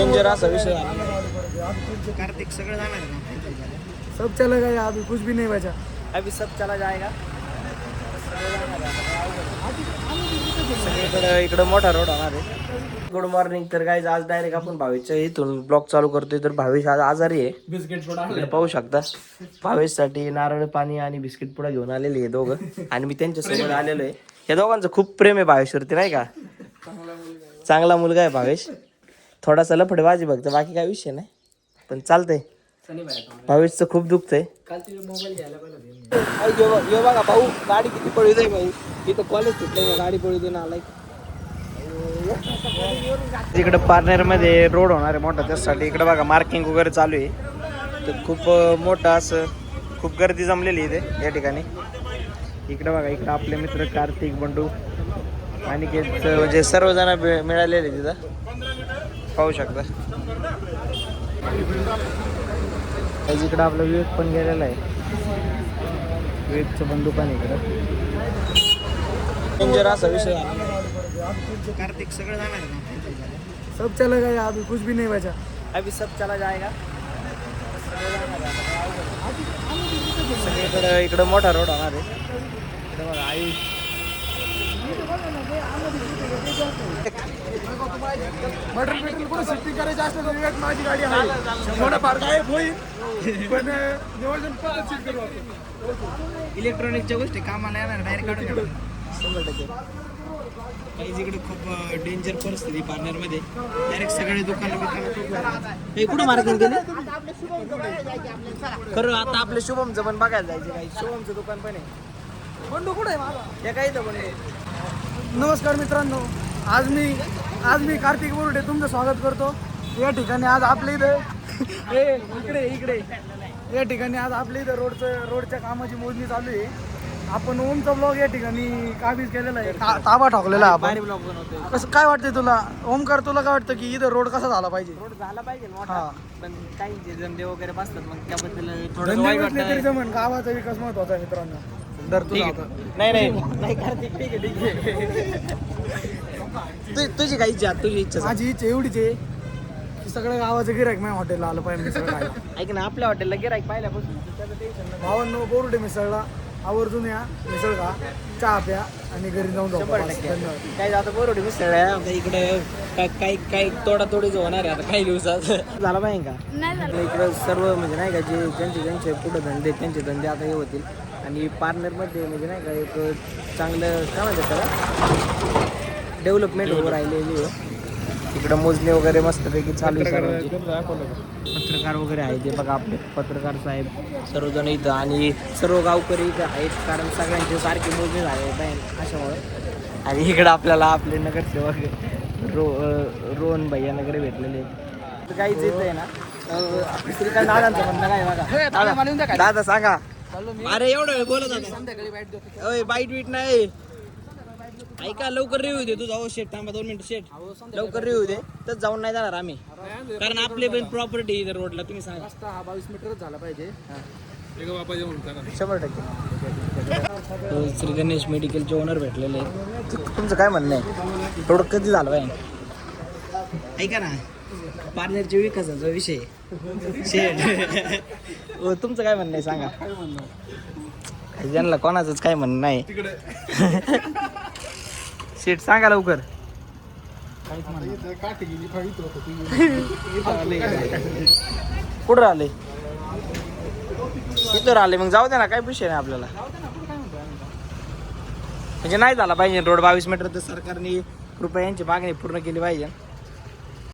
Danger असा विषय कार्तिक सगळं जाणार आहे ना. सब चला गया, अभी कुछ भी नहीं बचा. अभी सब चला जाएगा. सगळीकडे इकडं मोठा रोड होणार आहे. Good morning. तर गाईज आज डायरेक्ट आपण भावेशच्या इथून ब्लॉग चालू करतोय. तर भावेश आज आजारी आहे, बिस्किट पुडा इकडे पाहू शकता. भावेशसाठी नारळ पाणी आणि बिस्किट पुडा घेऊन आलेले आहे दोघं, आणि मी त्यांच्यासोबत आलेलो आहे. या दोघांचं खूप प्रेम आहे भावेशवरती, नाही का? चांगला मुलगा आहे भावेश. थोडासा लफडेबाजी बघत, बाकी काय विषय नाही, पण चालतंय. भावेशचं खूप दुखतंय. यो बघा भाऊ, गाडी किती पळू दे भाऊ. इथं कॉलेज सुटलंय, गाडी पळू दे ना. इकडे पार्टनर मध्ये रोड होणार आहे मोठा, त्यासाठी इकडे बघा मार्किंग वगैरे चालू आहे. तर खूप मोठा असं खूप गर्दी जमलेली इथे या ठिकाणी. इकडे बघा, इकडे आपले मित्र कार्तिक, बंडू आणि म्हणजे सर्वजण मिळालेले तिथं पाहू शकता. इकडं आपला विवेक पण गेलेला आहे. विवेकचं बंदूक पण इकडं. डेंजर असा विषय कार्तिक सगळं जाणार आहे ना. सब चला गया, अभी कुछ भी नहीं बचा. अभी सब चला जाएगा. सगळीकडे इकडं मोठा रोड होणार आहे. इकडं बघा आई मटेरियल पेट्रोल पुढे शिफ्टिंग करायचं असलं तर विवेक माझी गाडी आहे. थोडंफार गायब होईल, पण नियोजन पद्धतशीर करू आपण. इलेक्ट्रॉनिकच्या गोष्टी कामाला येणार डायरेक्ट काढून घेऊ. 100%. काही इकडे खूप डेंजर परिस्थिती पार्लरमध्ये. डायरेक्ट सगळे दुकानं हे कुठं मार्किंग केले खरं. आता आपल्या शुभमचं पण बघायला जायचं. काही शुभमचं दुकान पण आहे. बंडू कुठे आहे माझा? हे काही तर पण आहे. नमस्कार मित्रांनो, आज मी कार्तिक बोरुडे तुमचं स्वागत करतो या ठिकाणी. आज आपल्या इथं इकडे या ठिकाणी आज आपल्या इथं रोडच्या कामाची मोजणी चालू आहे. आपण ओमचा ब्लॉग या ठिकाणी काबीज केलेला आहे, ताबा ठोकलेला आहे आपण. ब्लॉग बनवतोय. कसं काय वाटतंय तुला ओमकार, तुला काय वाटतं की इथं रोड कसा झाला पाहिजे? रोड झाला पाहिजे मोठा, हा. पण काही जे धंदे वगैरे बसतात मग त्याबद्दल थोडं धंदे वाईट बसले तरी वाटतं. जमन, गावाचा विकास महत्वाचा आहे मित्रांनो. दर ठीक तुला आहे. नाही कार्तिक, ठीक आहे. तुझी काही इच्छा, तुझी इच्छा सांग. माझी इच्छा एवढीच आहे की सगळ्या गावाचं गिरायक माझ्या हॉटेलला आलं पाहिजे मिसळ खायला. ऐक ना, आपल्या हॉटेलला गिराईक पाहिल्यापासून त्याचं टेन्शन नाही. भावांनो, बोरुडे मिसळला आवर्जून या, मिसळ खा, चहा प्या आणि घरी जाऊन जाऊ. 100%. काही आता बोरवडी मिसळ आहे. आता इकडे काही तोडातोडीच होणार आहे आता काही दिवसात. झाला पाहिजे का? आपल्या इकडं सर्व म्हणजे नाही का, जे ज्यांचे पुढे धंदे त्यांचे धंदे आता हे होतील. आणि पार्लरमध्ये म्हणजे नाही का एक चांगलं काय म्हणतात त्याला, डेव्हलपमेंट होऊ राहिलेली आहे. इकडं मोजणी वगैरे मस्तपैकी चालू आहे सर्वांची. पत्रकार वगैरे आहे ते बघा, आपले पत्रकार साहेब सर्वजण इथं आणि सर्व गावकरी इथं आहेत, कारण सगळ्यांची सारखी मोजणी झाली पाहिजे अशामुळे. आणि इकडं आपल्याला आपले नगरसेवक रोहन भैया वगैरे भेटलेले. तर काहीच येत आहे ना, श्रीकांत दादांचं म्हणणं काय बघा. दादा सांगा. अरे एवढं वेळ बोलत होता. बाईट बीट नाही. ऐका, लवकर रिव्ह्यू दे तुझा. शेट थांबा 2 मिनिट. शेट लवकर रिव्ह्यू दे, तर जाऊन नाही जाणार आम्ही, कारण आपले पण प्रॉपर्टी इथं रोडला. तुम्ही सांगा. हा 22 मीटरच झाला पाहिजे. 100%. श्री गणेश मेडिकलचे ओनर भेटलेले आहेत. तुमचं काय म्हणणं आहे, रोड कधी झालं पाहिजे? ऐका ना, पार्लरच्या विकासाचा विषय शेड. तुमचं काय म्हणणं आहे सांगा. ज्यांना कोणाचंच काय म्हणणं नाही. शेट सांगा लवकर. कुठं राहिले? इथं राहिले, मग जाऊ दे ना, काय विषय नाही आपल्याला. म्हणजे नाही झाला पाहिजे रोड 22 मीटर, तर सरकारने कृपया यांची मागणी पूर्ण केली पाहिजे.